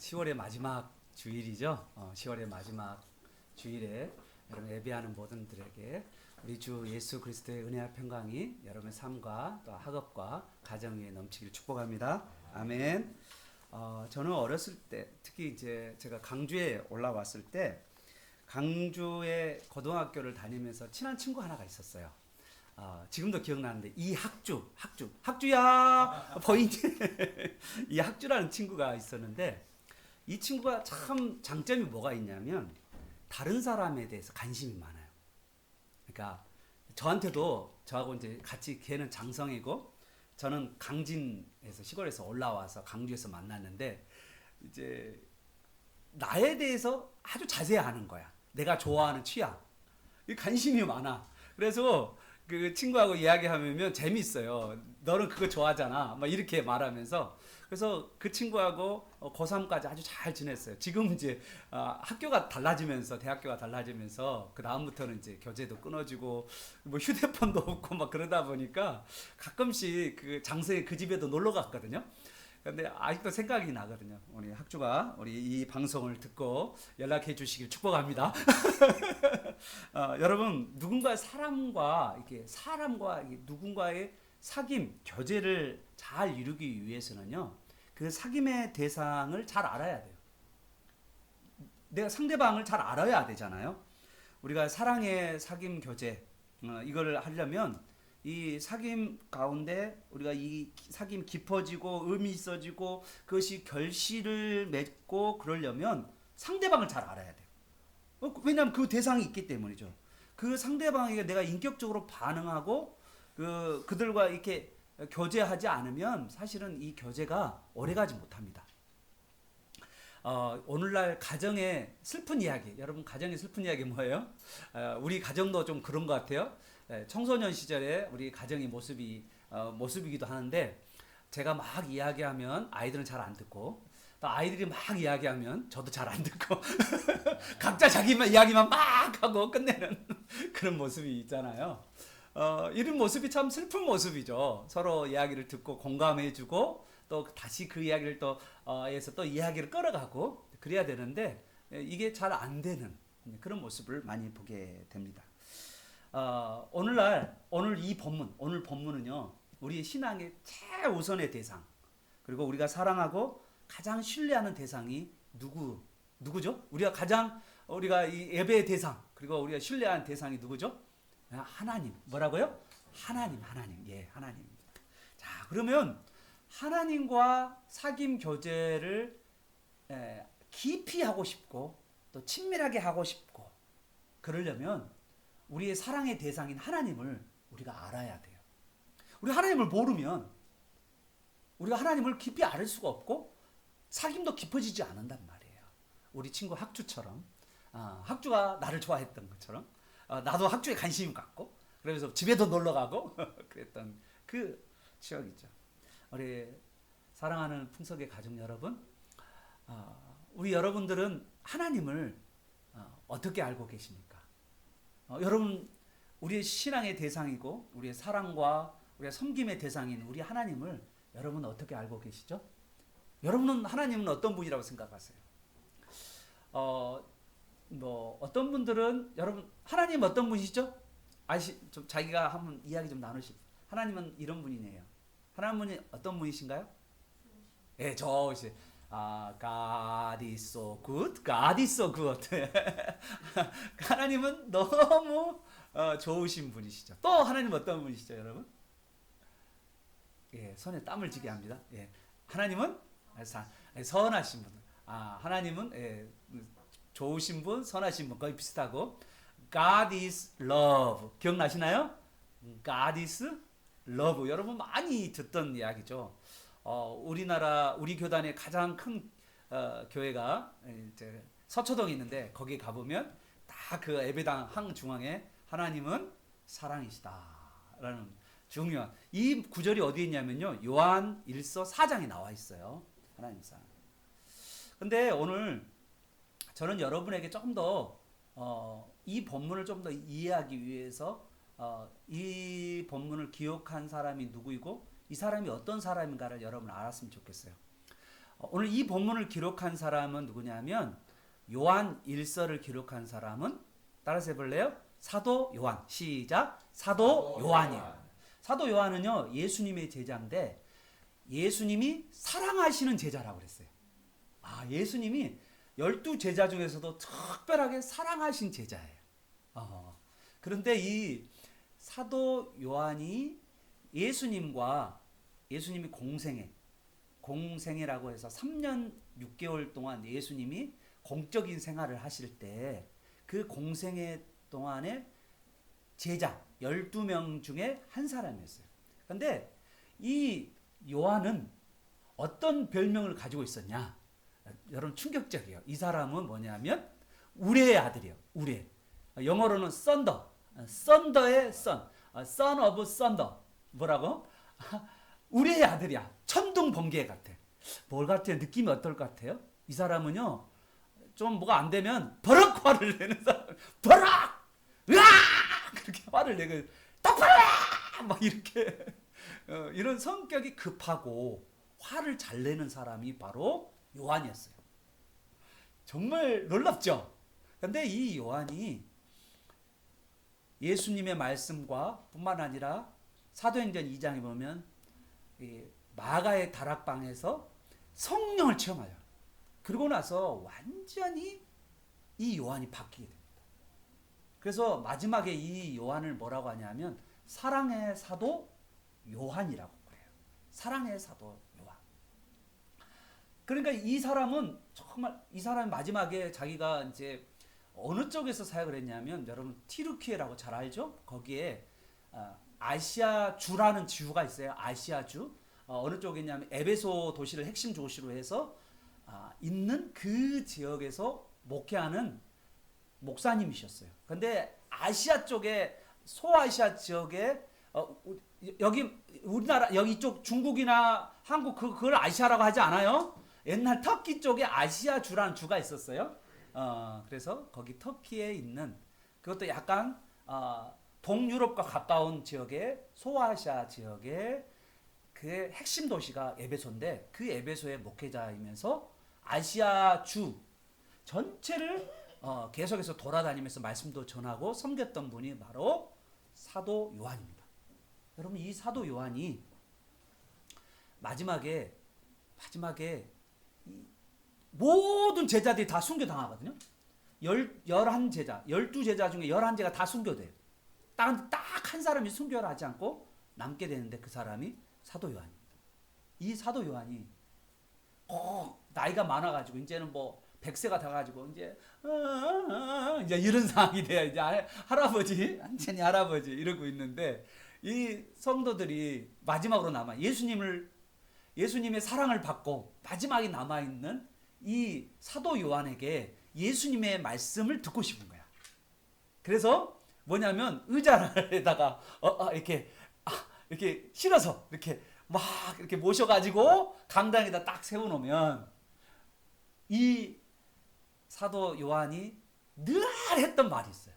10월의 마지막 주일이죠. 10월의 마지막 주일에 여러분 예배하는 모든 분들에게 우리 주 예수 그리스도의 은혜와 평강이 여러분의 삶과 또 학업과 가정 위에 넘치기를 축복합니다. 아멘. 저는 어렸을 때 특히 이제 제가 강주에 올라왔을 때 강주의 고등학교를 다니면서 친한 친구 하나가 있었어요. 지금도 기억나는데 학주야 보이니? 이 학주라는 친구가 있었는데 이 친구가 참 장점이 뭐가 있냐면 다른 사람에 대해서 관심이 많아요. 그러니까 저한테도 저하고 이제 같이 걔는 장성이고 저는 강진에서 시골에서 올라와서 강주에서 만났는데 이제 나에 대해서 아주 자세히 아는 거야. 내가 좋아하는 취향. 이 관심이 많아. 그래서 그 친구하고 이야기하면 재밌어요. 너는 그거 좋아하잖아. 막 이렇게 말하면서 그래서 그 친구하고 고3까지 아주 잘 지냈어요. 지금 이제 학교가 달라지면서 대학교가 달라지면서 그 다음부터는 이제 교제도 끊어지고 뭐 휴대폰도 없고 막 그러다 보니까 가끔씩 그 장서의 그 집에도 놀러 갔거든요. 근데 아직도 생각이 나거든요. 우리 학주가 우리 이 방송을 듣고 연락해 주시길 축복합니다. 여러분 누군가 사람과 이게 누군가의 사귐 교제를 잘 이루기 위해서는요. 그 사귐의 대상을 잘 알아야 돼요. 내가 상대방을 잘 알아야 되잖아요. 우리가 사랑의 사귐 교제 이걸 하려면 이 사귐 가운데 우리가 이 사귐 깊어지고 의미 있어지고 그것이 결실을 맺고 그러려면 상대방을 잘 알아야 돼요. 왜냐하면 그 대상이 있기 때문이죠. 그 상대방에게 내가 인격적으로 반응하고 그들과 이렇게 교제하지 않으면 사실은 이 교제가 오래가지 못합니다. 오늘날 가정의 슬픈 이야기, 여러분 가정의 슬픈 이야기 뭐예요? 우리 가정도 좀 그런 것 같아요. 청소년 시절에 우리 가정의 모습이기도 하는데 제가 막 이야기하면 아이들은 잘 안 듣고 또 아이들이 막 이야기하면 저도 잘 안 듣고 각자 자기만 이야기만 막 하고 끝내는 그런 모습이 있잖아요. 이런 모습이 참 슬픈 모습이죠. 서로 이야기를 듣고 공감해주고 또 다시 그 이야기를 에서 또 이야기를 끌어가고 그래야 되는데 이게 잘 안 되는 그런 모습을 많이 보게 됩니다. 오늘 본문은요 우리 신앙의 최우선의 대상 그리고 우리가 사랑하고 가장 신뢰하는 대상이 누구죠? 우리가 이 예배의 대상 그리고 우리가 신뢰하는 대상이 누구죠? 하나님. 뭐라고요? 하나님. 예, 하나님입니다. 자, 그러면 하나님과 사귐 교제를 깊이 하고 싶고 또 친밀하게 하고 싶고 그러려면 우리의 사랑의 대상인 하나님을 우리가 알아야 돼요. 우리 하나님을 모르면 우리가 하나님을 깊이 알을 수가 없고 사귐도 깊어지지 않는단 말이에요. 우리 친구 학주처럼 학주가 나를 좋아했던 것처럼 나도 학주에 관심이 갖고 그러면서 집에도 놀러 가고 그랬던 그 추억이죠. 우리 사랑하는 풍석의 가족 여러분, 우리 여러분들은 하나님을 어떻게 알고 계십니까? 여러분 우리의 신앙의 대상이고 우리의 사랑과 우리의 섬김의 대상인 우리 하나님을 여러분은 어떻게 알고 계시죠? 여러분은 하나님은 어떤 분이라고 생각하세요? 어떤 분들은 여러분 하나님 어떤 분이시죠? 좀 자기가 한번 이야기 좀 나누시죠. 하나님은 이런 분이네요. 하나님은 어떤 분이신가요? 예, 좋으시. God is so good. God is so good. 하나님은 너무 좋으신 분이시죠. 또 하나님 어떤 분이시죠, 여러분? 예, 손에 땀을 쥐게 합니다. 예, 하나님은 선하신 분. 하나님은 좋으신 분, 선하신 분 거의 비슷하고 God is love. 기억나시나요? God is love. 여러분 많이 듣던 이야기죠. 우리 교단의 가장 큰 교회가 이제 서초동에 있는데 거기 가보면 다 그 예배당 한 중앙에 하나님은 사랑이시다라는 중요한 이 구절이 어디에 있냐면요. 요한 1서 4장에 나와 있어요. 하나님 사랑. 근데 오늘 저는 여러분에게 조금 더 이 본문을 좀 더 이해하기 위해서 이 본문을 기록한 사람이 누구이고 이 사람이 어떤 사람인가를 여러분 알았으면 좋겠어요. 오늘 이 본문을 기록한 사람은 누구냐면 요한 일서를 기록한 사람은 따라서 해볼래요? 사도 요한. 시작. 사도 요한이에요. 사도 요한은요 예수님의 제자인데 예수님이 사랑하시는 제자라고 그랬어요. 예수님이 12제자 중에서도 특별하게 사랑하신 제자예요. 그런데 이 사도 요한이 예수님이 공생애라고 해서 3년 6개월 동안 예수님이 공적인 생활을 하실 때 그 공생애 동안에 제자 12명 중에 한 사람이었어요. 그런데 이 요한은 어떤 별명을 가지고 있었냐? 여러분 충격적이에요. 이 사람은 뭐냐면 우레의 아들이에요. 우레. 영어로는 썬더의 son of thunder. 뭐라고? 우레의 아들이야. 천둥 번개 같아. 뭘 같아요? 느낌이 어떨 것 같아요? 이 사람은요 좀 뭐가 안 되면 버럭 화를 내는 사람. 버럭! 으아! 그렇게 화를 내고 똑바로 막 이렇게 이런 성격이 급하고 화를 잘 내는 사람이 바로 요한이었어요. 정말 놀랍죠? 근데 이 요한이 예수님의 말씀과 뿐만 아니라 사도행전 2장에 보면 마가의 다락방에서 성령을 체험하여 그러고 나서 완전히 이 요한이 바뀌게 됩니다. 그래서 마지막에 이 요한을 뭐라고 하냐면 사랑의 사도 요한이라고 그래요. 사랑의 사도 요한. 그러니까 이 사람은 정말 이 사람이 마지막에 자기가 이제 어느 쪽에서 사역을 했냐면 여러분 티르키에라고 잘 알죠? 거기에 아시아주라는 지구가 있어요. 아시아주. 어느 쪽이냐면 에베소 도시를 핵심 도시로 해서 있는 그 지역에서 목회하는 목사님이셨어요. 근데 아시아 쪽에 소아시아 지역에 여기 우리나라 여기 이쪽 중국이나 한국 그걸 아시아라고 하지 않아요? 옛날 터키 쪽에 아시아주라는 주가 있었어요. 그래서 거기 터키에 있는 그것도 약간 동유럽과 가까운 지역의 소아시아 지역의 그 핵심 도시가 에베소인데 그 에베소의 목회자이면서 아시아주 전체를 계속해서 돌아다니면서 말씀도 전하고 섬겼던 분이 바로 사도 요한입니다. 여러분 이 사도 요한이 마지막에 이 모든 제자들이 다 순교당하거든요. 11제자, 12제자 중에 11제가 다 순교돼요. 딱 한 사람이 순교를 하지 않고 남게 되는데 그 사람이 사도 요한입니다. 이 사도 요한이 나이가 많아가지고 이제는 뭐 100세가 돼가지고 이제 이런 상황이 돼요. 이제 할아버지, 완전히 할아버지 이러고 있는데 이 성도들이 마지막으로 남아 예수님의 사랑을 받고 마지막에 남아있는 이 사도 요한에게 예수님의 말씀을 듣고 싶은 거야. 그래서 뭐냐면 의자에다가 이렇게 실어서 이렇게 막 이렇게 모셔가지고 강당에다 딱 세워놓으면 이 사도 요한이 늘 했던 말이 있어요.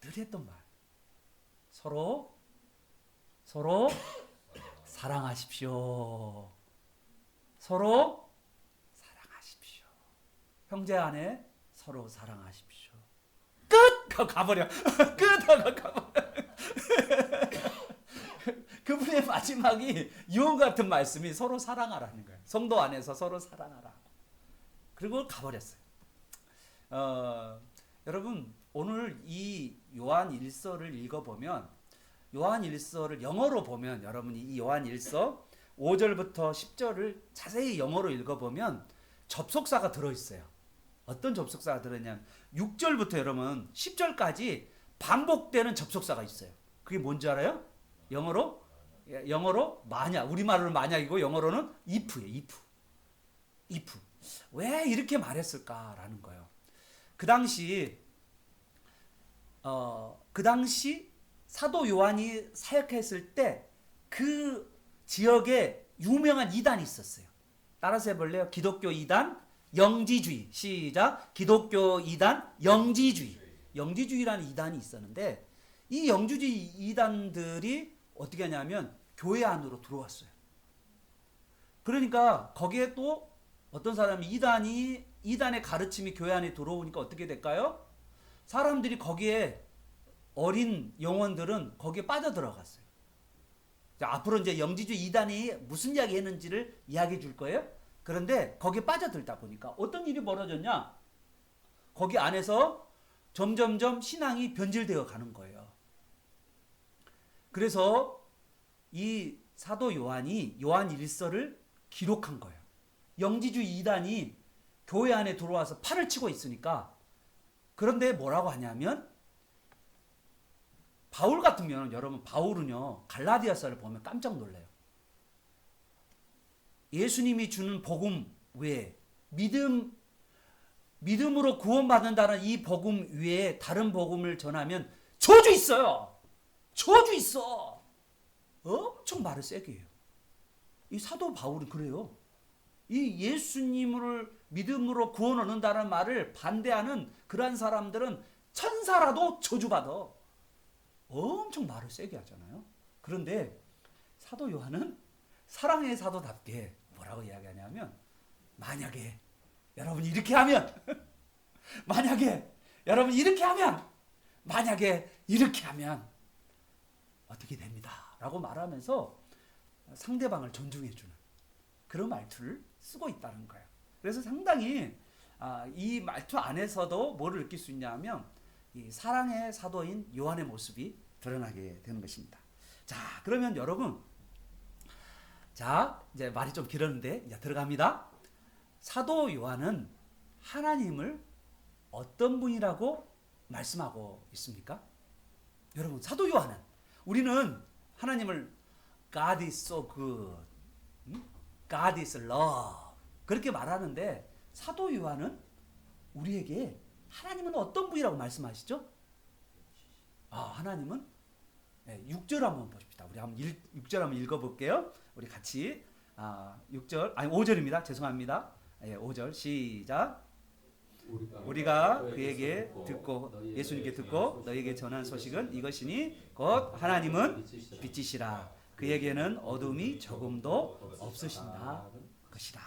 늘 했던 말. 서로 사랑하십시오. 서로 사랑하십시오. 형제 안에 서로 사랑하십시오. 끝! 하고 가버려. 끝! 하고 가버려. 그분의 마지막이 유언 같은 말씀이 서로 사랑하라는 거예요. 성도 안에서 서로 사랑하라. 그리고 가버렸어요. 여러분 오늘 이 요한 일서를 읽어보면 요한 일서를 영어로 보면 여러분이 이 요한 일서 5절부터 10절을 자세히 영어로 읽어보면 접속사가 들어있어요. 어떤 접속사가 들어있냐면 6절부터 여러분 10절까지 반복되는 접속사가 있어요. 그게 뭔지 알아요? 영어로 만약, 우리말로는 만약이고 영어로는 if예요. if. 왜 이렇게 말했을까라는 거예요. 그 당시 사도 요한이 사역했을 때 그 지역에 유명한 이단이 있었어요. 따라서 해볼래요? 기독교 이단 영지주의. 시작. 기독교 이단 영지주의라는 이단이 있었는데 이 영지주의 이단들이 어떻게 하냐면 교회 안으로 들어왔어요. 그러니까 거기에 또 어떤 사람이 이단의 가르침이 교회 안에 들어오니까 어떻게 될까요? 사람들이 거기에 어린 영혼들은 거기에 빠져들어갔어요. 자, 앞으로 이제 영지주 이단이 무슨 이야기 했는지를 이야기해 줄 거예요. 그런데 거기에 빠져들다 보니까 어떤 일이 벌어졌냐? 거기 안에서 점점점 신앙이 변질되어 가는 거예요. 그래서 이 사도 요한이 요한 일서를 기록한 거예요. 영지주 이단이 교회 안에 들어와서 판을 치고 있으니까. 그런데 뭐라고 하냐면 바울 같으면 여러분 바울은요 갈라디아서를 보면 깜짝 놀래요. 예수님이 주는 복음 외에 믿음으로 구원받는다는 이 복음 외에 다른 복음을 전하면 저주 있어요. 저주 있어. 엄청 말을 세게 해요. 이 사도 바울은 그래요. 이 예수님을 믿음으로 구원 얻는다는 말을 반대하는 그러한 사람들은 천사라도 저주받아. 엄청 말을 세게 하잖아요. 그런데 사도 요한은 사랑의 사도답게 뭐라고 이야기하냐면 만약에 여러분이 이렇게 하면 만약에 여러분이 이렇게 하면 만약에 이렇게 하면 어떻게 됩니다. 라고 말하면서 상대방을 존중해주는 그런 말투를 쓰고 있다는 거예요. 그래서 상당히 이 말투 안에서도 뭐를 느낄 수 있냐면 이 사랑의 사도인 요한의 모습이 드러나게 되는 것입니다. 자, 그러면 여러분, 자 이제 말이 좀 길었는데 이제 들어갑니다. 사도 요한은 하나님을 어떤 분이라고 말씀하고 있습니까? 여러분, 사도 요한은 우리는 하나님을 God is so good, God is love 그렇게 말하는데 사도 요한은 우리에게 하나님은 어떤 분이라고 말씀하시죠? 하나님은 6절 한번 보십시다. 우리 한번 6절 한번 읽어볼게요. 우리 같이 5절입니다. 죄송합니다. 5절 시작. 우리가 그에게 듣고 예수님께 듣고 너에게 전한 소식은 이것이니 곧 하나님은 빛이시라. 그에게는 어둠이 조금도 없으신다 것이다.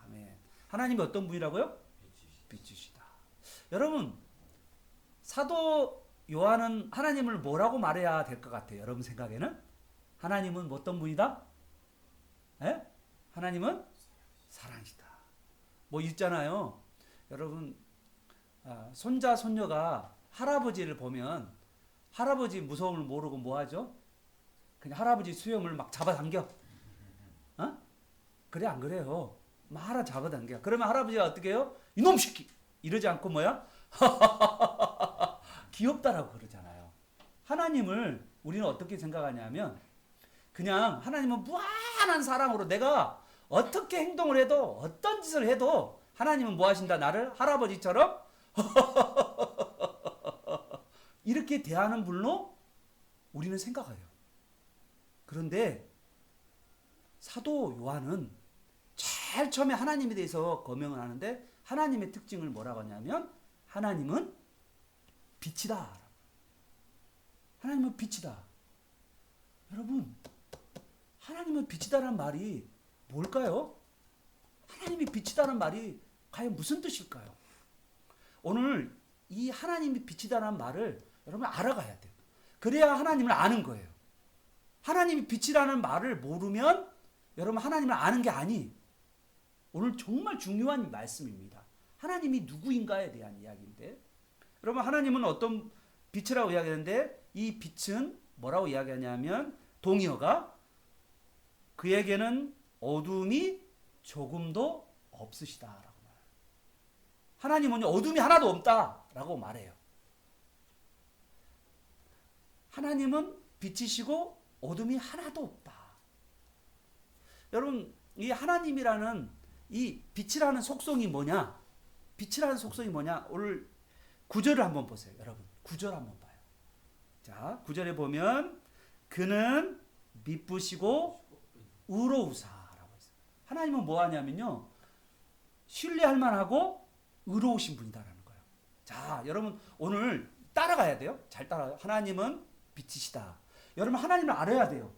아멘. 하나님이 어떤 분이라고요? 빛이시다. 여러분, 사도 요한은 하나님을 뭐라고 말해야 될 것 같아요? 여러분 생각에는? 하나님은 어떤 분이다? 하나님은 사랑이시다. 뭐 있잖아요. 여러분, 손자 손녀가 할아버지를 보면 할아버지 무서움을 모르고 뭐 하죠? 그냥 할아버지 수염을 막 잡아당겨. 그래 안 그래요? 막 잡아당겨. 그러면 할아버지가 어떻게 해요? 이놈 새끼! 이러지 않고 뭐야? 귀엽다라고 그러잖아요. 하나님을 우리는 어떻게 생각하냐면 그냥 하나님은 무한한 사랑으로 내가 어떻게 행동을 해도 어떤 짓을 해도 하나님은 뭐 하신다? 나를 할아버지처럼 이렇게 대하는 분로 우리는 생각해요. 그런데 사도 요한은 제일 처음에 하나님에 대해서 거명을 하는데 하나님의 특징을 뭐라고 하냐면 하나님은 빛이다. 하나님은 빛이다. 여러분, 하나님은 빛이다라는 말이 뭘까요? 하나님이 빛이다라는 말이 과연 무슨 뜻일까요? 오늘 이 하나님이 빛이다라는 말을 여러분 알아가야 돼요. 그래야 하나님을 아는 거예요. 하나님이 빛이라는 말을 모르면 여러분 하나님을 아는 게 아니. 오늘 정말 중요한 말씀입니다. 하나님이 누구인가에 대한 이야기인데 여러분 하나님은 어떤 빛이라고 이야기하는데 이 빛은 뭐라고 이야기하냐면 동의어가 그에게는 어둠이 조금도 없으시다라고 말해요. 하나님은 어둠이 하나도 없다라고 말해요. 하나님은 빛이시고 어둠이 하나도 없다. 여러분 이 하나님이라는 이 빛이라는 속성이 뭐냐? 빛이라는 속성이 뭐냐? 오늘 9절을 한번 보세요. 여러분 9절 한번 봐요. 자 9절에 보면 그는 미쁘시고 의로우사라고 했어요. 하나님은 뭐 하냐면요. 신뢰할 만하고 의로우신 분이다라는 거예요. 자 여러분 오늘 따라가야 돼요. 잘 따라가요. 하나님은 빛이시다. 여러분 하나님을 알아야 돼요.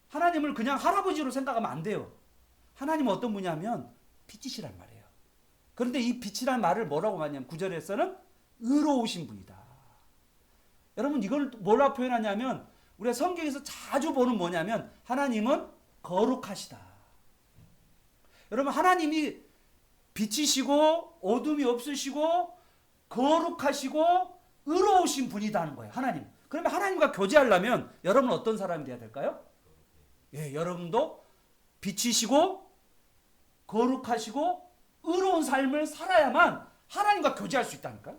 하나님을 그냥 할아버지로 생각하면 안 돼요. 하나님은 어떤 분이냐면 빛이시란 말이에요. 그런데 이 빛이란 말을 뭐라고 하냐면 9절에서는 의로우신 분이다. 여러분 이걸 뭐라고 표현하냐면 우리가 성경에서 자주 보는 뭐냐면 하나님은 거룩하시다. 여러분 하나님이 빛이시고 어둠이 없으시고 거룩하시고 의로우신 분이다는 거예요. 하나님. 그러면 하나님과 교제하려면 여러분은 어떤 사람이 돼야 될까요? 예, 여러분도 빛이시고 거룩하시고 의로운 삶을 살아야만 하나님과 교제할 수 있다니까요.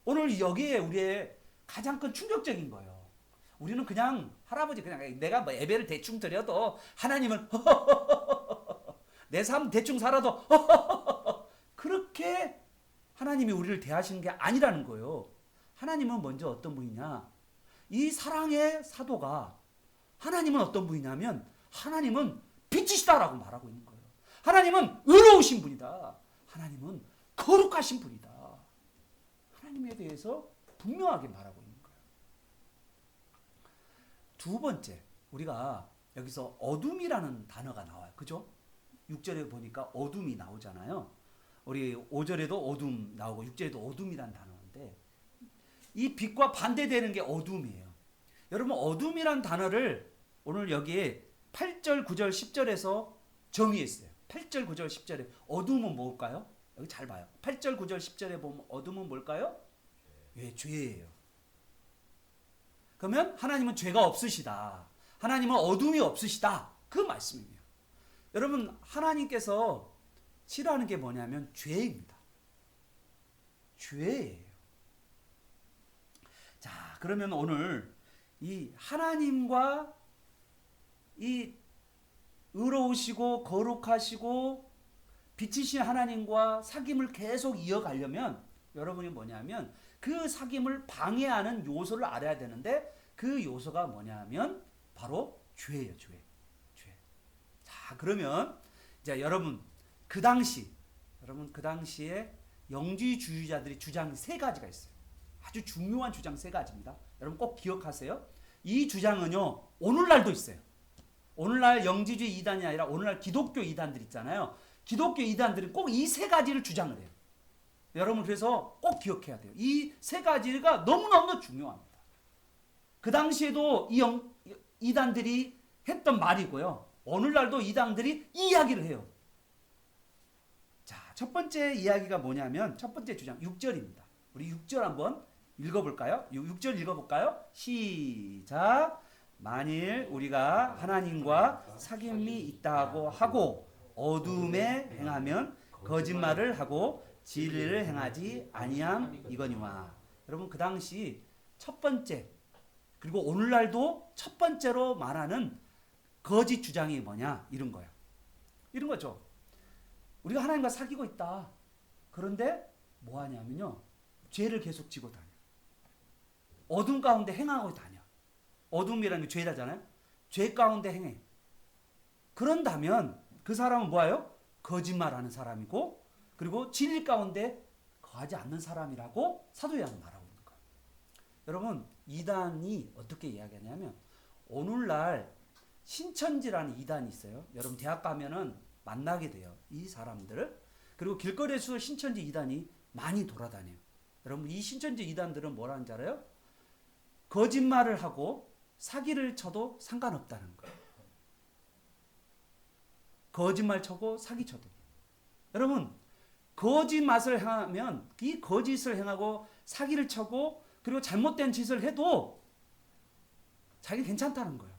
오늘 여기에 우리의 가장 큰 충격적인 거예요. 우리는 그냥 할아버지 그냥 내가 뭐 예배를 대충 드려도 하나님은 내 삶 대충 살아도 그렇게 하나님이 우리를 대하시는 게 아니라는 거예요. 하나님은 먼저 어떤 분이냐? 이 사랑의 사도가 하나님은 어떤 분이냐면 하나님은 빛이시다라고 말하고 있는 거예요. 하나님은 의로우신 분이다. 하나님은 거룩하신 분이다. 하나님에 대해서 분명하게 말하고 있는 거예요. 두 번째, 우리가 여기서 어둠이라는 단어가 나와요. 그죠? 6절에 보니까 어둠이 나오잖아요. 우리 5절에도 어둠 나오고 6절에도 어둠이라는 단어인데 이 빛과 반대되는 게 어둠이에요. 여러분 어둠이라는 단어를 오늘 여기에 8절, 9절, 10절에서 정의했어요. 8절, 9절, 10절에 어둠은 뭘까요? 여기 잘 봐요. 8절, 9절, 10절에 보면 어둠은 뭘까요? 예, 죄예요. 그러면 하나님은 죄가 없으시다. 하나님은 어둠이 없으시다. 그 말씀이에요. 여러분 하나님께서 싫어하는 게 뭐냐면 죄입니다. 죄예요. 자, 그러면 오늘 이 하나님과 이 의로우시고 거룩하시고 빛이신 하나님과 사귐을 계속 이어가려면 여러분이 뭐냐면 그 사귐을 방해하는 요소를 알아야 되는데 그 요소가 뭐냐면 바로 죄예요. 죄. 자, 그러면 이제 여러분 그 당시에 영지주의자들이 주장 세 가지가 있어요. 아주 중요한 주장 세 가지입니다. 여러분 꼭 기억하세요. 이 주장은요 오늘날도 있어요. 오늘날 영지주의 이단이 아니라 오늘날 기독교 이단들 있잖아요. 기독교 이단들은 꼭 이 세 가지를 주장을 해요. 여러분 그래서 꼭 기억해야 돼요. 이 세 가지가 너무너무 중요합니다. 그 당시에도 이단들이 했던 말이고요. 오늘날도 이단들이 이야기를 해요. 자, 첫 번째 이야기가 뭐냐면 첫 번째 주장 6절입니다. 우리 6절 한번 읽어볼까요? 6절 읽어볼까요? 시작. 만일 우리가 하나님과 사귐이 있다고 하고 어둠에 행하면 거짓말을 하고 진리를 행하지 아니함 이거니와. 여러분 그 당시 첫 번째 그리고 오늘날도 첫 번째로 말하는 거짓 주장이 뭐냐 이런 거예요. 이런 거죠. 우리가 하나님과 사귀고 있다. 그런데 뭐 하냐면요. 죄를 계속 지고 다녀. 어둠 가운데 행하고 다녀. 어둠이라는 게 죄다잖아요. 죄 가운데 행해. 그런다면 그 사람은 뭐예요? 거짓말하는 사람이고 그리고 진리 가운데 거하지 않는 사람이라고 사도 요한은 말하고 있는 거예요. 여러분 이단이 어떻게 이야기하냐면 오늘날 신천지라는 이단이 있어요. 여러분 대학 가면은 만나게 돼요. 이 사람들을. 그리고 길거리에서 신천지 이단이 많이 돌아다녀요. 여러분 이 신천지 이단들은 뭐라는 줄 알아요? 거짓말을 하고 사기를 쳐도 상관없다는 거예요. 거짓말 쳐고 사기 쳐도. 여러분 거짓말을 하면 이 거짓을 행하고 사기를 쳐고 그리고 잘못된 짓을 해도 자기 괜찮다는 거예요.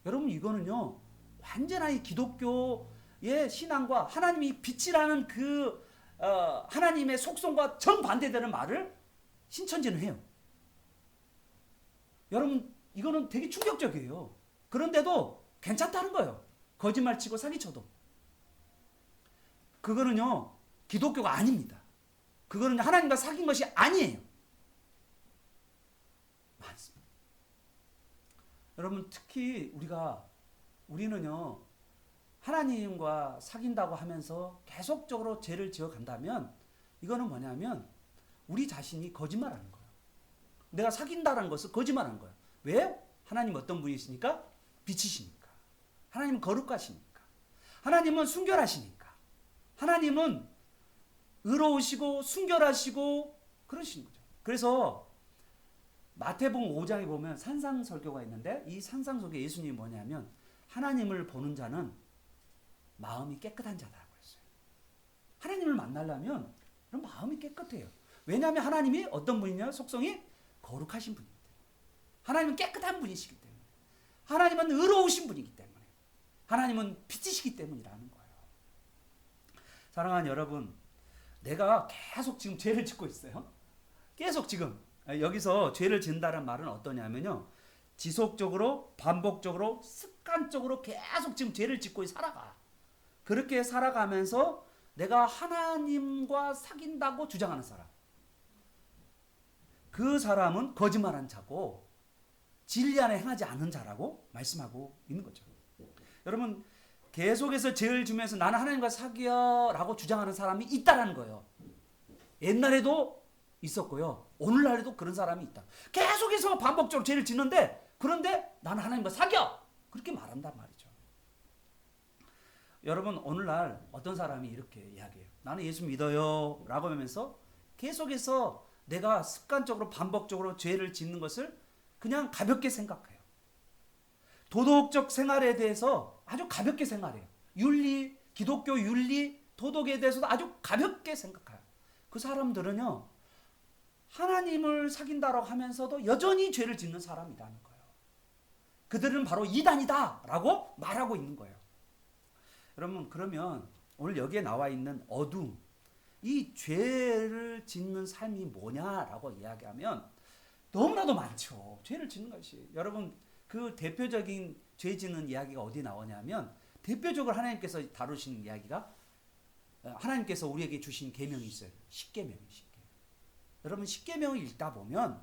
여러분 이거는요 완전히 이 기독교의 신앙과 하나님이 빛이라는 그 하나님의 속성과 정반대되는 말을 신천지는 해요. 여러분 이거는 되게 충격적이에요. 그런데도 괜찮다는 거예요. 거짓말 치고 사기 쳐도. 그거는요 기독교가 아닙니다. 그거는 하나님과 사귄 것이 아니에요. 맞습니다. 여러분 특히 우리는요 하나님과 사귄다고 하면서 계속적으로 죄를 지어간다면 이거는 뭐냐면 우리 자신이 거짓말하는 거예요. 내가 사귄다는 것은 거짓말하는 거예요. 왜? 하나님 어떤 분이시니까? 빛이시니까. 하나님은 거룩하시니까. 하나님은 순결하시니까. 하나님은 의로우시고 순결하시고 그러시는 거죠. 그래서 마태복음 5장에 보면 산상설교가 있는데 이 산상 속에 예수님이 뭐냐면 하나님을 보는 자는 마음이 깨끗한 자다라고 했어요. 하나님을 만나려면 그런 마음이 깨끗해요. 왜냐하면 하나님이 어떤 분이냐? 속성이 거룩하신 분이기 때문에. 하나님은 깨끗한 분이시기 때문에. 하나님은 의로우신 분이기 때문에. 하나님은 빛이시기 때문이라는 거예요. 사랑하는 여러분, 내가 계속 지금 죄를 짓고 있어요. 계속 지금 여기서 죄를 짓는다는 말은 어떠냐면요, 지속적으로 반복적으로 습관적으로 계속 지금 죄를 짓고 살아가. 그렇게 살아가면서 내가 하나님과 사귄다고 주장하는 사람, 그 사람은 거짓말한 자고 진리 안에 행하지 않는 자라고 말씀하고 있는 거죠. 여러분, 계속해서 죄를 지면서 나는 하나님과 사귀어 라고 주장하는 사람이 있다라는 거예요. 옛날에도 있었고요, 오늘날에도 그런 사람이 있다. 계속해서 반복적으로 죄를 짓는데, 그런데 나는 하나님과 사귀어 그렇게 말한단 말이죠. 여러분, 오늘날 어떤 사람이 이렇게 이야기해요. 나는 예수 믿어요 라고 하면서 계속해서 내가 습관적으로 반복적으로 죄를 짓는 것을 그냥 가볍게 생각해요. 도덕적 생활에 대해서 아주 가볍게 생활해요. 윤리, 기독교 윤리, 도덕에 대해서도 아주 가볍게 생각해요. 그 사람들은요, 하나님을 사귄다라고 하면서도 여전히 죄를 짓는 사람이라는 거예요. 그들은 바로 이단이다 라고 말하고 있는 거예요. 여러분, 그러면 오늘 여기에 나와 있는 어둠, 이 죄를 짓는 삶이 뭐냐라고 이야기하면 너무나도 많죠. 죄를 짓는 것이. 여러분, 그 대표적인 죄 짓는 이야기가 어디 나오냐면, 대표적으로 하나님께서 다루시는 이야기가, 하나님께서 우리에게 주신 계명이 있어요. 십계명이. 여러분, 십계명을 읽다 보면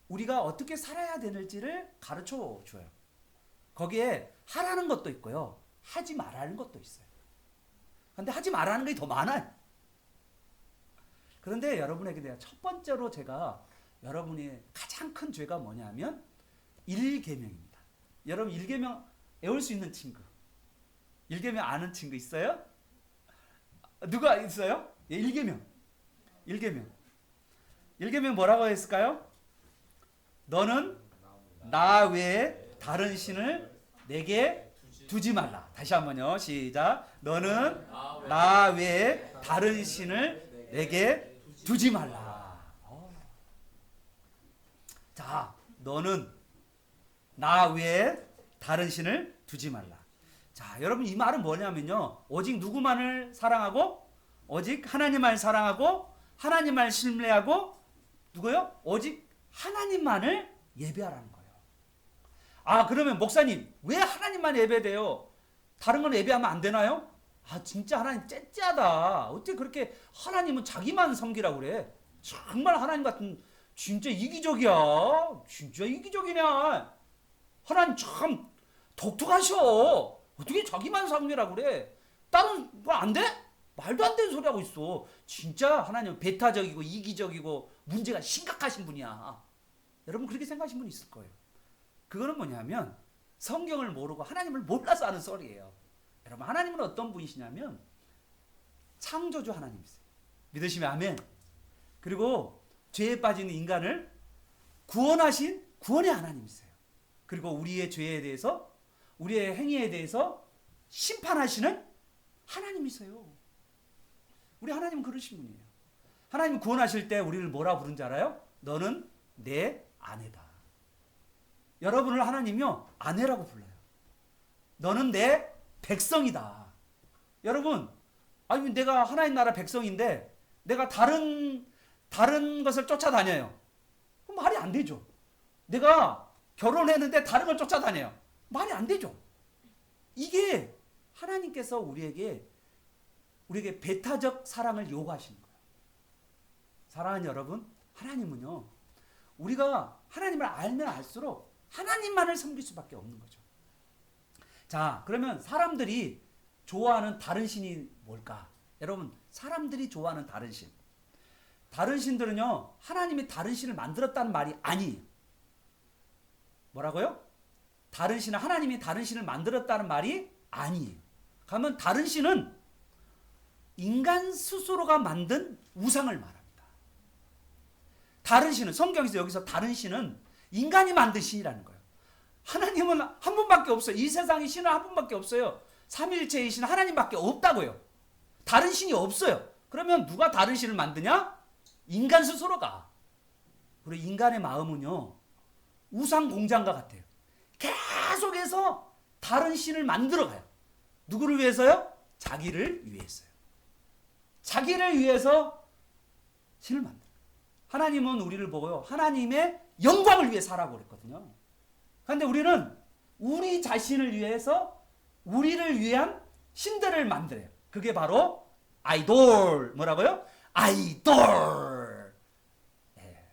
우리가 어떻게 살아야 되는지를 가르쳐 줘요. 거기에 하라는 것도 있고요, 하지 말라는 것도 있어요. 그런데 하지 말라는 게 더 많아요. 그런데 여러분에게 대한 첫 번째로 제가 여러분의 가장 큰 죄가 뭐냐면 1계명입니다. 여러분, 1계명 외울 수 있는 친구, 1계명 아는 친구 있어요? 누가 있어요? 예, 1계명. 1계명 뭐라고 했을까요? 너는 나 외에 다른 신을 내게 두지 말라. 다시 한번요. 시작. 너는 나 외에 다른 신을 내게 두지 말라. 자, 너는 나 외에 다른 신을 두지 말라. 자, 여러분, 이 말은 뭐냐면요, 오직 누구만을 사랑하고, 오직 하나님만을 사랑하고, 하나님만을 신뢰하고, 누구요? 오직 하나님만을 예배하라는 거예요. 아, 그러면 목사님, 왜 하나님만 예배돼요? 다른 건 예배하면 안 되나요? 아, 진짜 하나님 째째하다. 어떻게 그렇게 하나님은 자기만 섬기라고 그래? 정말 하나님 같은, 진짜 이기적이야. 진짜 이기적이냐. 하나님 참 독특하셔. 어떻게 자기만 섬기라고 그래? 다른 거 안 돼? 말도 안 되는 소리 하고 있어. 진짜 하나님은 배타적이고 이기적이고 문제가 심각하신 분이야. 여러분, 그렇게 생각하시는 분이 있을 거예요. 그거는 뭐냐면 성경을 모르고 하나님을 몰라서 하는 소리예요. 여러분, 하나님은 어떤 분이시냐면 창조주 하나님이세요. 믿으시면 아멘. 그리고 죄에 빠진 인간을 구원하신 구원의 하나님이세요. 그리고 우리의 죄에 대해서, 우리의 행위에 대해서 심판하시는 하나님이세요. 우리 하나님은 그러신 분이에요. 하나님 구원하실 때 우리를 뭐라 부른 줄 알아요? 너는 내 아내다. 여러분을 하나님이요, 아내라고 불러요. 너는 내 백성이다. 여러분, 아니, 내가 하나님 나라 백성인데 내가 다른 것을 쫓아다녀요. 그럼 말이 안 되죠. 내가 결혼했는데 다른 걸 쫓아다녀요. 말이 안 되죠. 이게 하나님께서 우리에게 배타적 사랑을 요구하시는 거예요. 사랑하는 여러분, 하나님은요, 우리가 하나님을 알면 알수록 하나님만을 섬길 수밖에 없는 거죠. 자, 그러면 사람들이 좋아하는 다른 신이 뭘까? 여러분, 사람들이 좋아하는 다른 신. 다른 신들은요, 하나님이 다른 신을 만들었다는 말이 아니에요. 뭐라고요? 다른 신을 하나님이 다른 신을 만들었다는 말이 아니에요. 그러면 다른 신은 인간 스스로가 만든 우상을 말합니다. 다른 신은 성경에서 여기서 다른 신은 인간이 만든 신이라는 거예요. 하나님은 한 분밖에 없어요. 이 세상에 신은 한 분밖에 없어요. 삼위일체의 신 하나님밖에 없다고요. 다른 신이 없어요. 그러면 누가 다른 신을 만드냐? 인간 스스로가. 그리고 인간의 마음은요, 우상 공장과 같아요. 계속해서 다른 신을 만들어가요. 누구를 위해서요? 자기를 위해서요. 자기를 위해서 신을 만들어요. 하나님은 우리를 보고요, 하나님의 영광을 위해 살라고 그랬거든요. 그런데 우리는 우리 자신을 위해서 우리를 위한 신들을 만들어요. 그게 바로 아이돌. 뭐라고요? 아이돌. 네.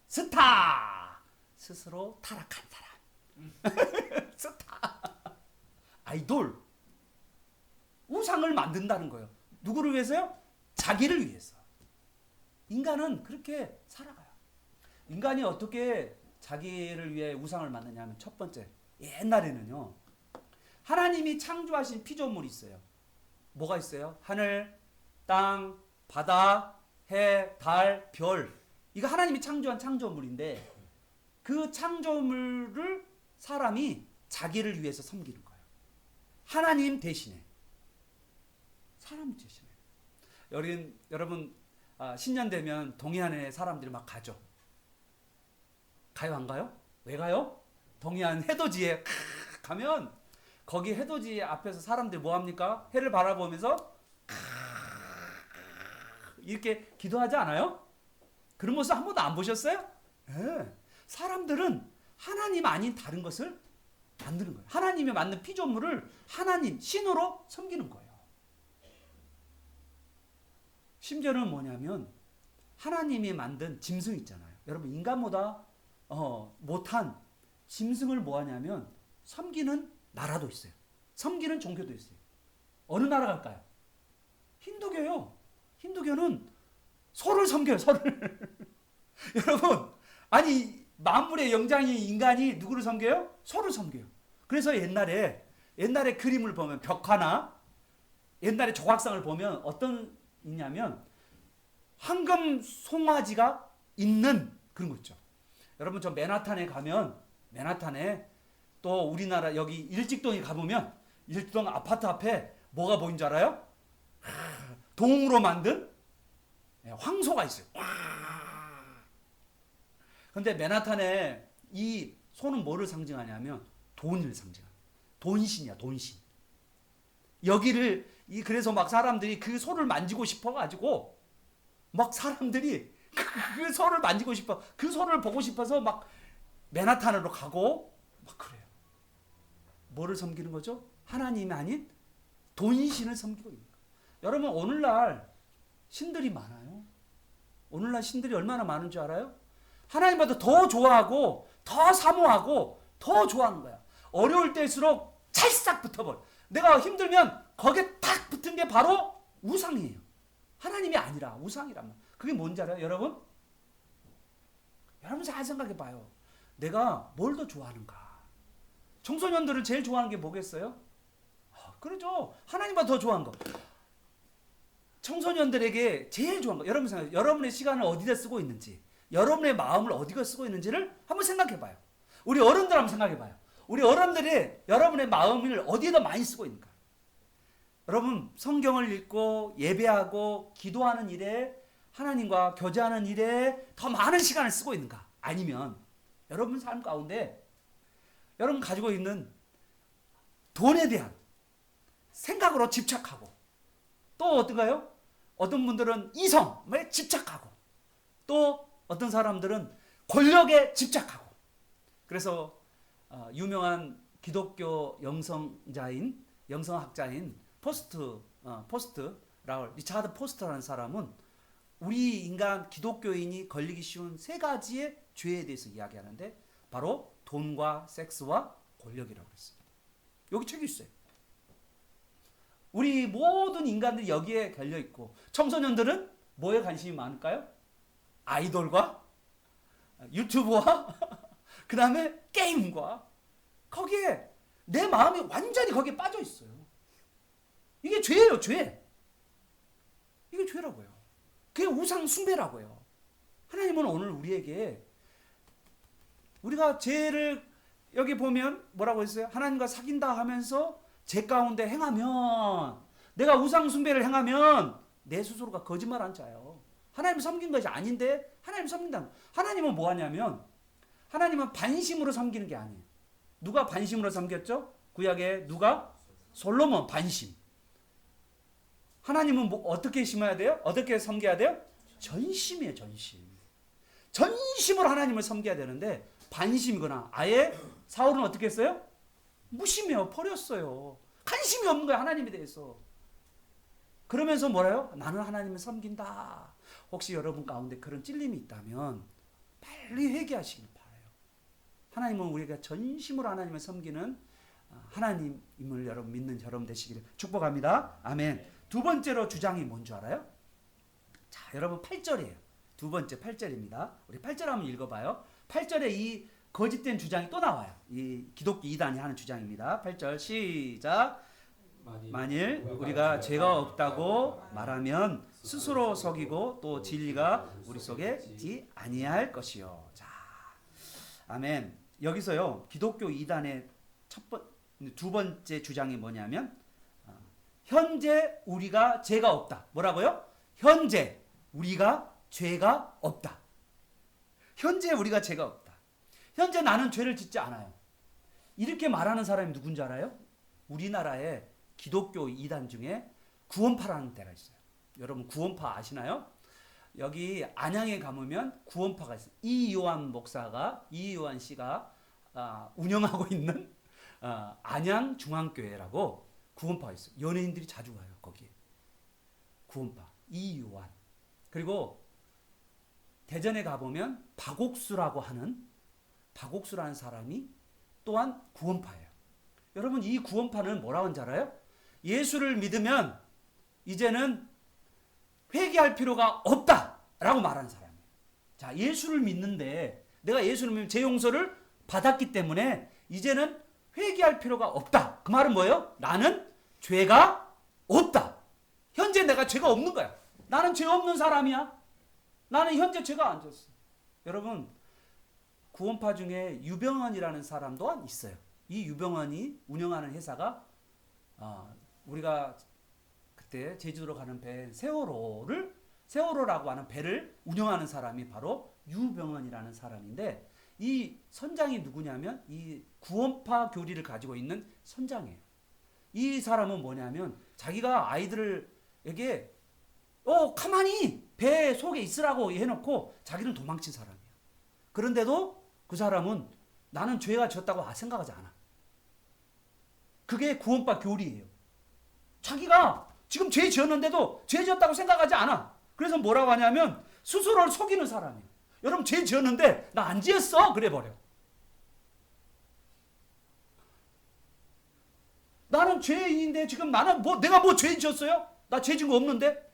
스타. 스스로 타락한 사람. 스타. 아이돌. 우상을 만든다는 거예요. 누구를 위해서요? 자기를 위해서. 인간은 그렇게 살아가요. 인간이 어떻게 자기를 위해 우상을 만드냐면, 첫 번째, 옛날에는요, 하나님이 창조하신 피조물이 있어요. 뭐가 있어요? 하늘, 땅, 바다, 해, 달, 별. 이거 하나님이 창조한 창조물인데, 그 창조물을 사람이 자기를 위해서 섬기는 거예요. 하나님 대신에. 사람 대신에. 여러분, 신년 되면 동해안에 사람들이 막 가죠. 가요, 안 가요? 왜 가요? 동해안 해돋이에 가면 거기 해돋이 앞에서 사람들이 뭐 합니까? 해를 바라보면서 이렇게 기도하지 않아요? 그런 모습 한 번도 안 보셨어요? 네. 사람들은 하나님 아닌 다른 것을 만드는 거예요. 하나님이 만든 피조물을 하나님, 신으로 섬기는 거예요. 심지어는 뭐냐면 하나님이 만든 짐승 있잖아요. 여러분, 인간보다 못한 짐승을 뭐 하냐면 섬기는 나라도 있어요. 섬기는 종교도 있어요. 어느 나라 갈까요? 힌두교요. 힌두교는 소를 섬겨요. 소를. 여러분, 아니 만물의 영장인 인간이 누구를 섬겨요? 소를 섬겨요. 그래서 옛날에 그림을 보면, 벽화나 옛날에 조각상을 보면 어떤 있냐면 황금 송아지가 있는 그런 거 있죠. 여러분, 저 맨하탄에 가면, 맨하탄에 또 우리나라 여기 일직동에 가보면 일직동 아파트 앞에 뭐가 보인 줄 알아요? 동으로 만든 황소가 있어요. 그런데 맨하탄에 이 소는 뭐를 상징하냐면 돈을 상징합니다. 돈신이야, 돈신. 여기를 그래서 막 사람들이 그 소를 만지고 싶어가지고 막 사람들이 그 소를 만지고 싶어, 그 소를 보고 싶어서 막 맨하탄으로 가고 막 그래요. 뭐를 섬기는 거죠? 하나님이 아닌 돈신을 섬기고 있는 거예요. 여러분, 오늘날 신들이 많아요. 오늘날 신들이 얼마나 많은 줄 알아요? 하나님보다 더 좋아하고 더 사모하고 더 좋아하는 거야. 어려울 때일수록 찰싹 붙어버려. 내가 힘들면 거기에 탁 붙은 게 바로 우상이에요. 하나님이 아니라 우상이란 말. 그게 뭔지 알아요, 여러분? 여러분 잘 생각해 봐요. 내가 뭘 더 좋아하는가? 청소년들은 제일 좋아하는 게 뭐겠어요? 그러죠. 하나님보다 더 좋아하는 거. 청소년들에게 제일 좋아하는 거. 여러분 생각해. 여러분의 시간을 어디다 쓰고 있는지, 여러분의 마음을 어디다 쓰고 있는지를 한번 생각해 봐요. 우리 어른들 한번 생각해 봐요. 우리 어른들이 여러분의 마음을 어디에다 많이 쓰고 있는가? 여러분, 성경을 읽고 예배하고 기도하는 일에, 하나님과 교제하는 일에 더 많은 시간을 쓰고 있는가? 아니면 여러분 삶 가운데 여러분 가지고 있는 돈에 대한 생각으로 집착하고, 또 어떤가요? 어떤 분들은 이성에 집착하고, 또 어떤 사람들은 권력에 집착하고. 그래서 유명한 기독교 영성학자인 리차드 포스터라는 사람은 우리 인간 기독교인이 걸리기 쉬운 세 가지의 죄에 대해서 이야기하는데, 바로 돈과 섹스와 권력이라고 했습니다. 여기 책이 있어요. 우리 모든 인간들이 여기에 걸려 있고, 청소년들은 뭐에 관심이 많을까요? 아이돌과 유튜브와 그 다음에 게임과 거기에 내 마음이 완전히 거기에 빠져 있어요. 이게 죄예요, 죄. 이게 죄라고요. 그게 우상 숭배라고요. 하나님은 오늘 우리에게 우리가 죄를 여기 보면 뭐라고 했어요? 하나님과 사귄다 하면서 죄 가운데 행하면 내가 우상 숭배를 행하면 내 스스로가 거짓말한 자예요. 하나님 섬긴 것이 아닌데 하나님 섬긴다. 하나님은 뭐 하냐면 하나님은 반심으로 섬기는 게 아니에요. 누가 반심으로 섬겼죠? 구약에 누가? 솔로몬 반심. 하나님은 뭐 어떻게 심어야 돼요? 어떻게 섬겨야 돼요? 전심이에요, 전심. 전심으로 하나님을 섬겨야 되는데 반심이거나 아예 사울은 어떻게 했어요? 무심해요. 버렸어요. 관심이 없는 거야, 하나님에 대해서. 그러면서 뭐래요? 나는 하나님을 섬긴다. 혹시 여러분 가운데 그런 찔림이 있다면 빨리 회개하시길 바라요. 하나님은 우리가 전심으로 하나님을 섬기는 하나님을 여러분 믿는 여러분 되시기를 축복합니다. 아멘. 두 번째로 주장이 뭔지 알아요? 자, 여러분 8절이에요. 두 번째 8절입니다. 우리 8절 한번 읽어봐요. 8절에 이 거짓된 주장이 또 나와요. 이 기독교 이단이 하는 주장입니다. 8절 시작. 만일 우리가 죄가 없다고 말하면 스스로 속이고 또 진리가 우리 속에 있지 아니할 것이요. 자, 아멘. 여기서요 기독교 이단의 두 번째 주장이 뭐냐면 현재 우리가 죄가 없다. 뭐라고요? 현재 우리가 죄가 없다. 현재 우리가 죄가 없다. 현재 나는 죄를 짓지 않아요. 이렇게 말하는 사람이 누군지 알아요? 우리나라에 기독교 이단 중에 구원파라는 데가 있어요. 여러분 구원파 아시나요? 여기 안양에 가보면 구원파가 있어요. 이요한 목사가 이요한 씨가 운영하고 있는 안양 중앙교회라고 구원파가 있어요. 연예인들이 자주 가요. 거기에 구원파 이요한. 그리고 대전에 가보면 박옥수라고 하는 박옥수라는 사람이 또한 구원파예요. 여러분 이 구원파는 뭐라고 하는지 알아요? 예수를 믿으면 이제는 회개할 필요가 없다라고 말하는 사람이에요. 자, 예수를 믿는데 내가 예수를 믿으면 제 용서를 받았기 때문에 이제는 회개할 필요가 없다. 그 말은 뭐예요? 나는 죄가 없다. 현재 내가 죄가 없는 거야. 나는 죄 없는 사람이야. 나는 현재 죄가 안 졌어. 여러분 구원파 중에 유병헌이라는 사람 또한 있어요. 이 유병헌이 운영하는 회사가 우리가 그때 제주도로 가는 배 세월호라고 하는 배를 운영하는 사람이 바로 유병헌이라는 사람인데 이 선장이 누구냐면 이 구원파 교리를 가지고 있는 선장이에요. 이 사람은 뭐냐면 자기가 아이들에게 가만히 배 속에 있으라고 해놓고 자기는 도망친 사람이에요. 그런데도 그 사람은 나는 죄가 졌다고 생각하지 않아. 그게 구원파 교리예요. 자기가 지금 죄 지었는데도 죄 지었다고 생각하지 않아. 그래서 뭐라고 하냐면 스스로를 속이는 사람이에요. 여러분 죄 지었는데 나 안 지었어 그래 버려. 나는 죄인인데 지금 나는 내가 죄 지었어요? 나 죄 지은 거 없는데?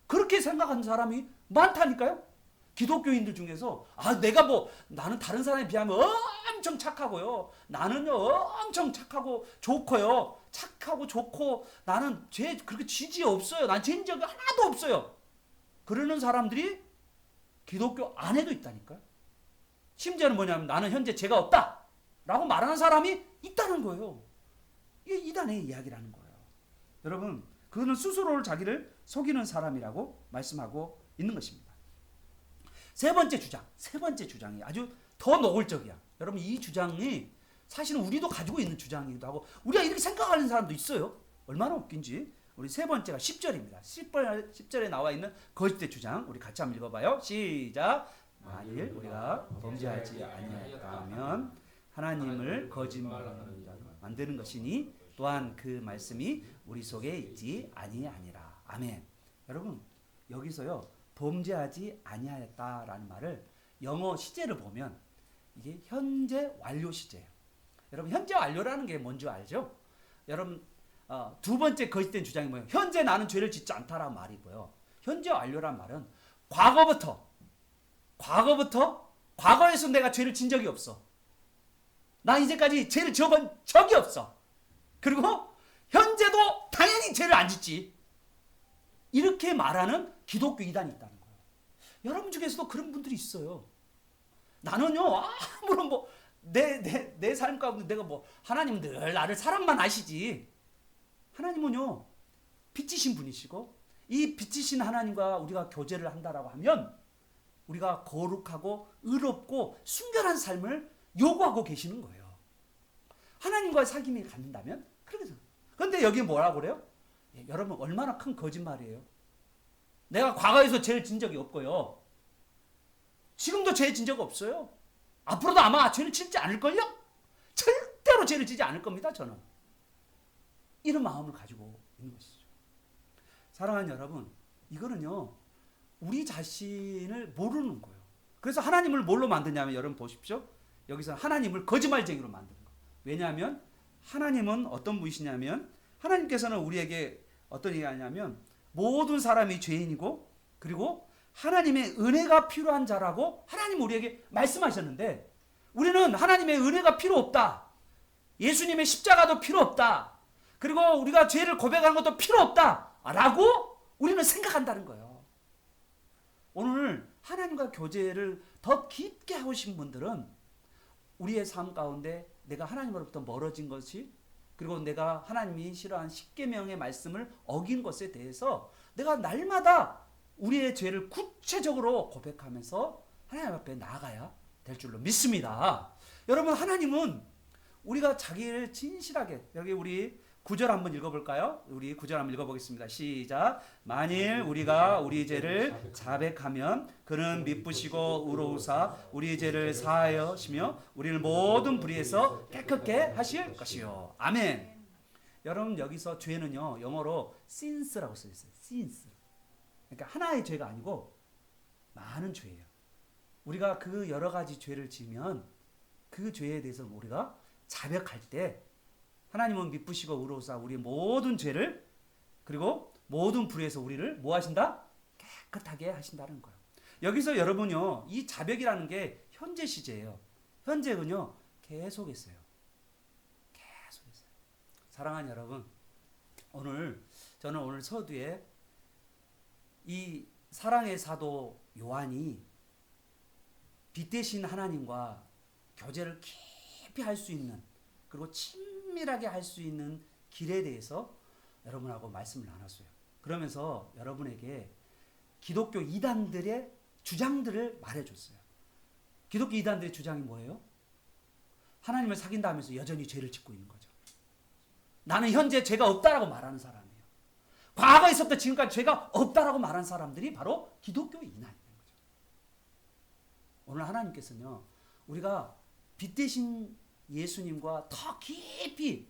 그렇게 생각하는 사람이 많다니까요. 기독교인들 중에서 나는 다른 사람에 비하면 엄청 착하고요. 나는요 엄청 착하고 좋고요. 착하고 좋고 나는 죄 그렇게 지지 없어요. 난 죄인 적이 하나도 없어요. 그러는 사람들이 기독교 안에도 있다니까요. 심지어는 뭐냐면 나는 현재 죄가 없다 라고 말하는 사람이 있다는 거예요. 이게 이단의 이야기라는 거예요. 여러분 그는 스스로를 자기를 속이는 사람이라고 말씀하고 있는 것입니다. 세 번째 주장이 아주 더 노골적이야. 여러분 이 주장이 사실은 우리도 가지고 있는 주장이기도 하고 우리가 이렇게 생각하는 사람도 있어요. 얼마나 웃긴지. 우리 세 번째가 10절입니다. 10절에 나와 있는 거짓된 주장 우리 같이 한번 읽어봐요. 시작. 만일 우리가 범죄하지 아니하였다면 하나님을 거짓말하는 자로 만드는 것이니 또한 그 말씀이 우리 속에 있지 아니하니라. 아멘. 여러분 여기서요 범죄하지 아니하였다라는 말을 영어 시제를 보면 이게 현재 완료 시제예요. 여러분 현재 완료라는 게 뭔지 알죠? 여러분 두 번째 거짓된 주장이 뭐예요? 현재 나는 죄를 짓지 않다라는 말이고요. 현재 완료란 말은 과거에서 내가 죄를 진 적이 없어. 나 이제까지 죄를 지어본 적이 없어. 그리고 현재도 당연히 죄를 안 짓지. 이렇게 말하는 기독교 이단이 있다는 거예요. 여러분 중에서도 그런 분들이 있어요. 나는요, 아무런 내 삶 가운데 내가 하나님은 늘 나를 사랑만 하시지. 하나님은요, 빛이신 분이시고, 이 빛이신 하나님과 우리가 교제를 한다라고 하면, 우리가 거룩하고 의롭고 순결한 삶을 요구하고 계시는 거예요. 하나님과의 사귐이 갖는다면, 그렇게 생각해요. 그런데 여기 뭐라고 그래요? 여러분, 얼마나 큰 거짓말이에요. 내가 과거에서 죄를 진 적이 없고요. 지금도 죄 진 적 없어요. 앞으로도 아마 죄를 짓지 않을걸요? 절대로 죄를 지지 않을 겁니다, 저는. 이런 마음을 가지고 있는 것이죠. 사랑하는 여러분, 이거는요, 우리 자신을 모르는 거예요. 그래서 하나님을 뭘로 만드냐면, 여러분 보십시오. 여기서 하나님을 거짓말쟁이로 만드는 거예요. 왜냐하면 하나님은 어떤 분이시냐면, 하나님께서는 우리에게 어떤 얘기가 하냐면, 모든 사람이 죄인이고, 그리고 하나님의 은혜가 필요한 자라고 하나님 우리에게 말씀하셨는데, 우리는 하나님의 은혜가 필요 없다. 예수님의 십자가도 필요 없다. 그리고 우리가 죄를 고백하는 것도 필요 없다. 라고 우리는 생각한다는 거예요. 오늘 하나님과 교제를 더 깊게 하고 싶은 분들은 우리의 삶 가운데 내가 하나님으로부터 멀어진 것이, 그리고 내가 하나님이 싫어하는 십계명의 말씀을 어긴 것에 대해서 내가 날마다 우리의 죄를 구체적으로 고백하면서 하나님 앞에 나아가야 될 줄로 믿습니다. 여러분, 하나님은 우리가 자기를 진실하게, 여기 우리 9절 한번 읽어볼까요? 우리 9절 한번 읽어보겠습니다. 시작. 만일 우리가 우리 죄를 자백하면 그는 미쁘시고 의로우사 우리 죄를 사하여시며 우리를 모든 불의에서 깨끗게 하실 것이요. 아멘. 여러분, 여기서 죄는요, 영어로 sins라고 써 있어요. sins. 그러니까 하나의 죄가 아니고 많은 죄예요. 우리가 그 여러 가지 죄를 지으면 그 죄에 대해서 우리가 자백할 때 하나님은 미쁘시고 의로우사 우리의 모든 죄를, 그리고 모든 불의에서 우리를 뭐 하신다? 깨끗하게 하신다는 거예요. 여기서 여러분요, 이 자백이라는 게 현재 시제예요. 현재는요, 계속했어요. 계속했어요. 사랑하는 여러분, 저는 오늘 서두에 이 사랑의 사도 요한이 빛 대신 하나님과 교제를 깊이 할 수 있는, 그리고 친밀하게 할 수 있는 길에 대해서 여러분하고 말씀을 나눴어요. 그러면서 여러분에게 기독교 이단들의 주장들을 말해줬어요. 기독교 이단들의 주장이 뭐예요? 하나님을 사귄다 하면서 여전히 죄를 짓고 있는 거죠. 나는 현재 죄가 없다라고 말하는 사람이에요. 과거에서부터 지금까지 죄가 없다라고 말하는 사람들이 바로 기독교 이단인 거죠. 오늘 하나님께서는요, 우리가 빛 대신 예수님과 더 깊이,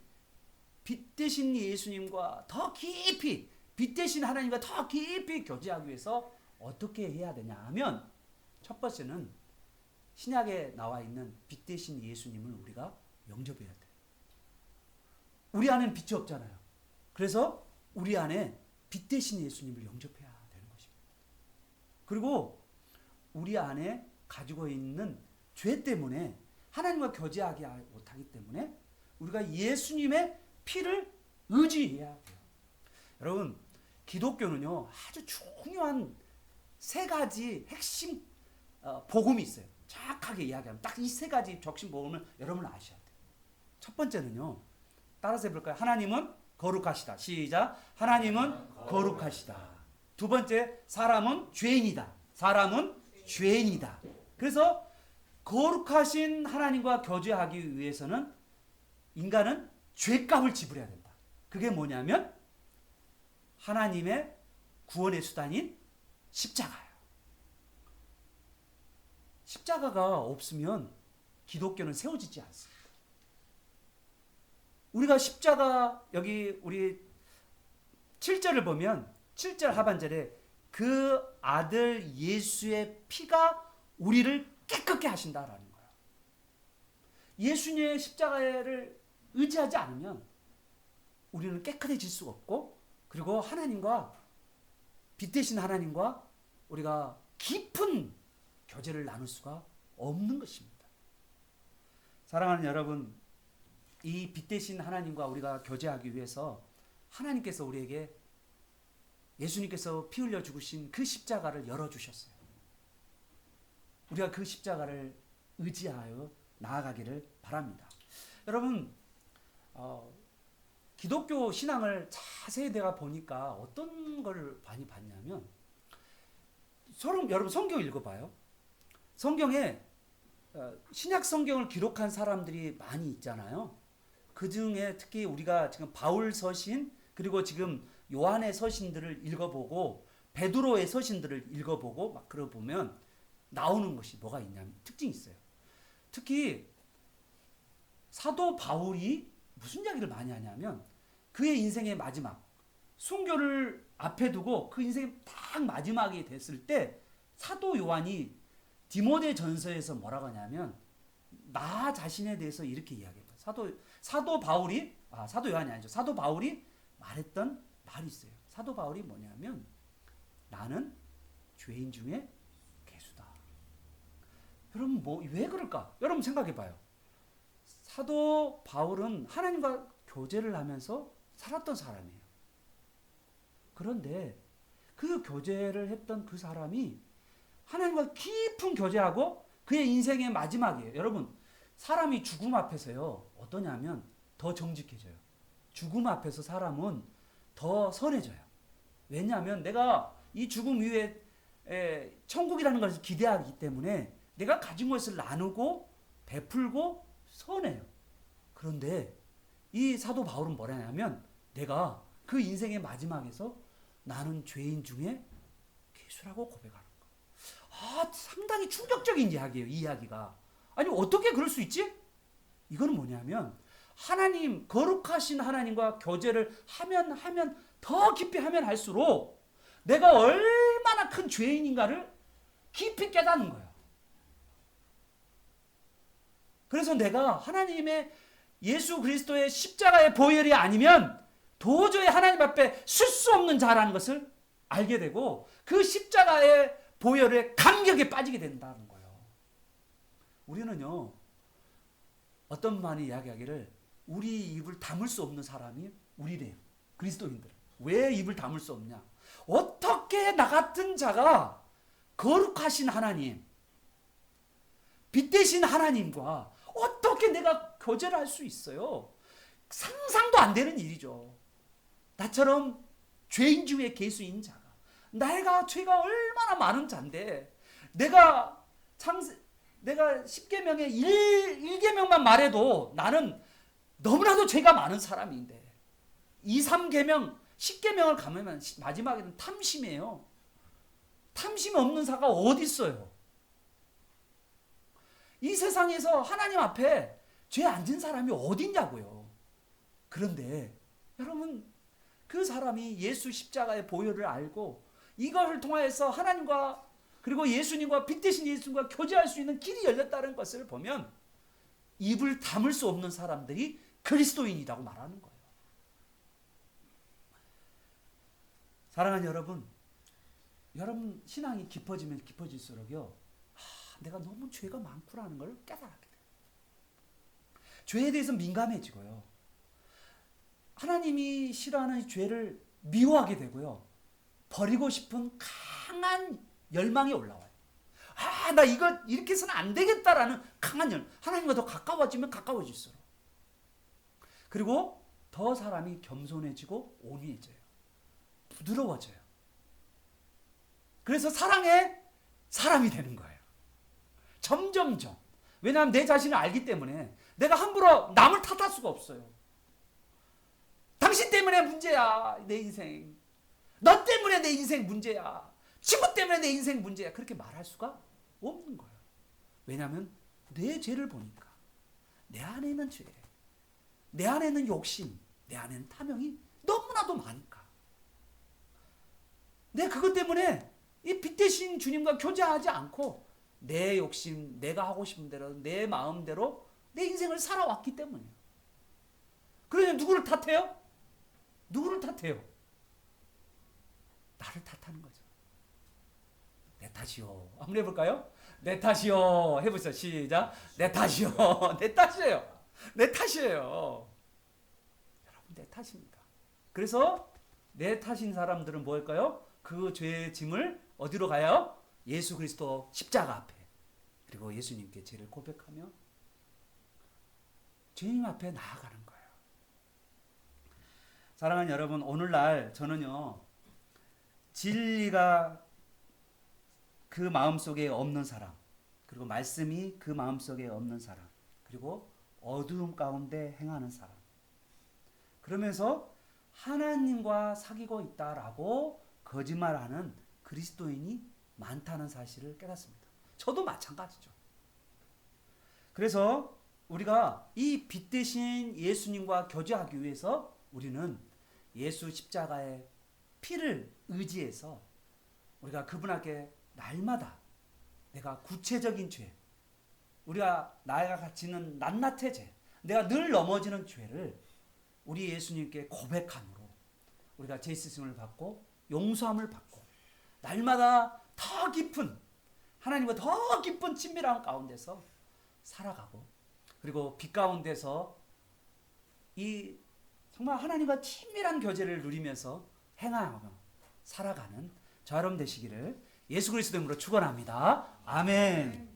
빛 대신 예수님과 더 깊이, 빛 대신 하나님과 더 깊이 교제하기 위해서 어떻게 해야 되냐 하면, 첫 번째는 신약에 나와 있는 빛 대신 예수님을 우리가 영접해야 돼요. 우리 안에는 빛이 없잖아요. 그래서 우리 안에 빛 대신 예수님을 영접해야 되는 것입니다. 그리고 우리 안에 가지고 있는 죄 때문에 하나님과 교제하지 못하기 때문에 우리가 예수님의 피를 의지해야 돼요. 여러분, 기독교는요, 아주 중요한 세 가지 핵심 복음이 있어요. 정확하게 이야기하면 딱 이 세 가지 적심 복음을 여러분 아셔야 돼요. 첫 번째는요, 따라서 해볼까요? 하나님은 거룩하시다. 시작. 하나님은 거룩하시다. 두 번째, 사람은 죄인이다. 사람은 죄인이다. 그래서 거룩하신 하나님과 교제하기 위해서는 인간은 죄값을 지불해야 된다. 그게 뭐냐면 하나님의 구원의 수단인 십자가예요. 십자가가 없으면 기독교는 세워지지 않습니다. 우리가 십자가, 여기 우리 7절을 보면 7절 하반절에 그 아들 예수의 피가 우리를 깨끗게 하신다라는 거예요. 예수님의 십자가를 의지하지 않으면 우리는 깨끗해질 수가 없고, 그리고 하나님과, 빛 대신 하나님과 우리가 깊은 교제를 나눌 수가 없는 것입니다. 사랑하는 여러분, 이 빛 대신 하나님과 우리가 교제하기 위해서 하나님께서 우리에게 예수님께서 피 흘려 죽으신 그 십자가를 열어주셨어요. 우리가 그 십자가를 의지하여 나아가기를 바랍니다. 여러분, 기독교 신앙을 자세히 내가 보니까 어떤 걸 많이 봤냐면, 여러분 성경 읽어봐요. 성경에 신약 성경을 기록한 사람들이 많이 있잖아요. 그 중에 특히 우리가 지금 바울 서신, 그리고 지금 요한의 서신들을 읽어보고 베드로의 서신들을 읽어보고 막 그러 보면 나오는 것이 뭐가 있냐면 특징이 있어요. 특히 사도 바울이 무슨 이야기를 많이 하냐면 그의 인생의 마지막 순교를 앞에 두고 그 인생의 딱 마지막이 됐을 때 사도 요한이 디모데 전서에서 뭐라고 하냐면 나 자신에 대해서 이렇게 이야기해요. 사도 요한이 아니죠. 사도 바울이 말했던 말이 있어요. 사도 바울이 뭐냐면 나는 죄인 중에 괴수다. 여러분 왜 그럴까? 여러분 생각해 봐요. 사도 바울은 하나님과 교제를 하면서 살았던 사람이에요. 그런데 그 교제를 했던 그 사람이 하나님과 깊은 교제하고 그의 인생의 마지막이에요. 여러분, 사람이 죽음 앞에서요, 어떠냐면 더 정직해져요. 죽음 앞에서 사람은 더 선해져요. 왜냐하면 내가 이 죽음 이후에 천국이라는 것을 기대하기 때문에 내가 가진 것을 나누고 베풀고 선해요. 그런데 이 사도 바울은 뭐라냐면 내가 그 인생의 마지막에서 나는 죄인 중에 괴수라고 고백하는 거예요. 상당히 충격적인 이야기예요. 이 이야기가. 아니 어떻게 그럴 수 있지? 이거는 뭐냐면 하나님, 거룩하신 하나님과 교제를 하면 더 깊이 하면 할수록 내가 얼마나 큰 죄인인가를 깊이 깨닫는 거예요. 그래서 내가 하나님의 예수 그리스도의 십자가의 보혈이 아니면 도저히 하나님 앞에 설 수 없는 자라는 것을 알게 되고 그 십자가의 보혈의 감격에 빠지게 된다는 거예요. 우리는요, 어떤 분이 이야기하기를 우리 입을 다물 수 없는 사람이 우리래요. 그리스도인들. 왜 입을 다물 수 없냐? 어떻게 나 같은 자가 거룩하신 하나님, 빛 대신 하나님과 어떻게 내가 교제를 할 수 있어요? 상상도 안 되는 일이죠. 나처럼 죄인 중에 괴수인 자가, 내가 죄가 얼마나 많은 자인데 내가 10계명의 1계명만 말해도 나는 너무나도 죄가 많은 사람인데 2, 3계명, 10계명을 가면 마지막에는 탐심이에요. 탐심이 없는 자가 어디 있어요? 이 세상에서 하나님 앞에 죄 안 진 사람이 어디 있냐고요. 그런데 여러분, 그 사람이 예수 십자가의 보혈을 알고 이것을 통하여서 하나님과 그리고 예수님과 빛 대신 예수님과 교제할 수 있는 길이 열렸다는 것을 보면 입을 다물 수 없는 사람들이 그리스도인이라고 말하는 거예요. 사랑하는 여러분, 여러분 신앙이 깊어지면 깊어질수록요, 내가 너무 죄가 많구나는 걸 깨달았게 돼요. 죄에 대해서 민감해지고요, 하나님이 싫어하는 죄를 미워하게 되고요, 버리고 싶은 강한 열망이 올라와요. 나 이거 이렇게 해서는 안 되겠다라는 강한 열망. 하나님과 더 가까워지면 가까워질수록. 그리고 더 사람이 겸손해지고 온유해져요. 부드러워져요. 그래서 사랑의 사람이 되는 거예요. 점점점. 왜냐하면 내 자신을 알기 때문에 내가 함부로 남을 탓할 수가 없어요. 당신 때문에 문제야, 내 인생. 너 때문에 내 인생 문제야. 친구 때문에 내 인생 문제야. 그렇게 말할 수가 없는 거예요. 왜냐하면 내 죄를 보니까 내 안에 있는 죄, 내 안에 있는 욕심, 내 안에 있는 탐욕이 너무나도 많으니까. 그것 때문에 이 빛 대신 주님과 교제하지 않고 내 욕심, 내가 하고 싶은 대로, 내 마음대로 내 인생을 살아왔기 때문이에요. 그러면 누구를 탓해요? 누구를 탓해요? 나를 탓하는 거죠. 내 탓이요. 한번 해볼까요? 내 탓이요. 해보세요. 시작. 내 탓이요. 내 탓이에요. 내 탓이에요. 여러분 내 탓입니다. 그래서 내 탓인 사람들은 뭘까요? 그 죄의 짐을 어디로 가요? 예수 그리스도 십자가 앞에. 그리고 예수님께 죄를 고백하며 주님 앞에 나아가는 거예요. 사랑하는 여러분, 오늘날 저는요, 진리가 그 마음속에 없는 사람, 그리고 말씀이 그 마음속에 없는 사람, 그리고 어두움 가운데 행하는 사람, 그러면서 하나님과 사귀고 있다라고 거짓말하는 그리스도인이 많다는 사실을 깨닫습니다. 저도 마찬가지죠. 그래서 우리가 이 빛 대신 예수님과 교제하기 위해서 우리는 예수 십자가의 피를 의지해서 우리가 그분 앞에 날마다 내가 구체적인 죄, 우리가 나이가 갇히는 낱낱의 죄, 내가 늘 넘어지는 죄를 우리 예수님께 고백함으로 우리가 죄 씻음을 받고 용서함을 받고 날마다 더 깊은 하나님과 더 깊은 친밀함 가운데서 살아가고, 그리고 빛 가운데서 이 정말 하나님과 친밀한 교제를 누리면서 행하며 살아가는 저 여러분 되시기를 예수 그리스도 이름으로 축원합니다. 아멘.